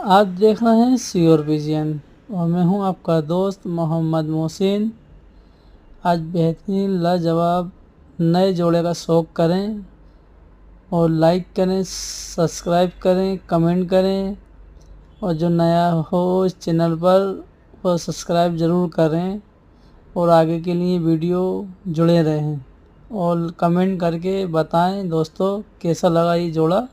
आप देख रहे हैं श्योर विजन और मैं हूं आपका दोस्त मोहम्मद मोहसिन। आज बेहतरीन लाजवाब नए जोड़े का शौक़ करें और लाइक करें, सब्सक्राइब करें, कमेंट करें और जो नया हो इस चैनल पर वो सब्सक्राइब ज़रूर करें और आगे के लिए वीडियो जुड़े रहें और कमेंट करके बताएं दोस्तों कैसा लगा ये जोड़ा।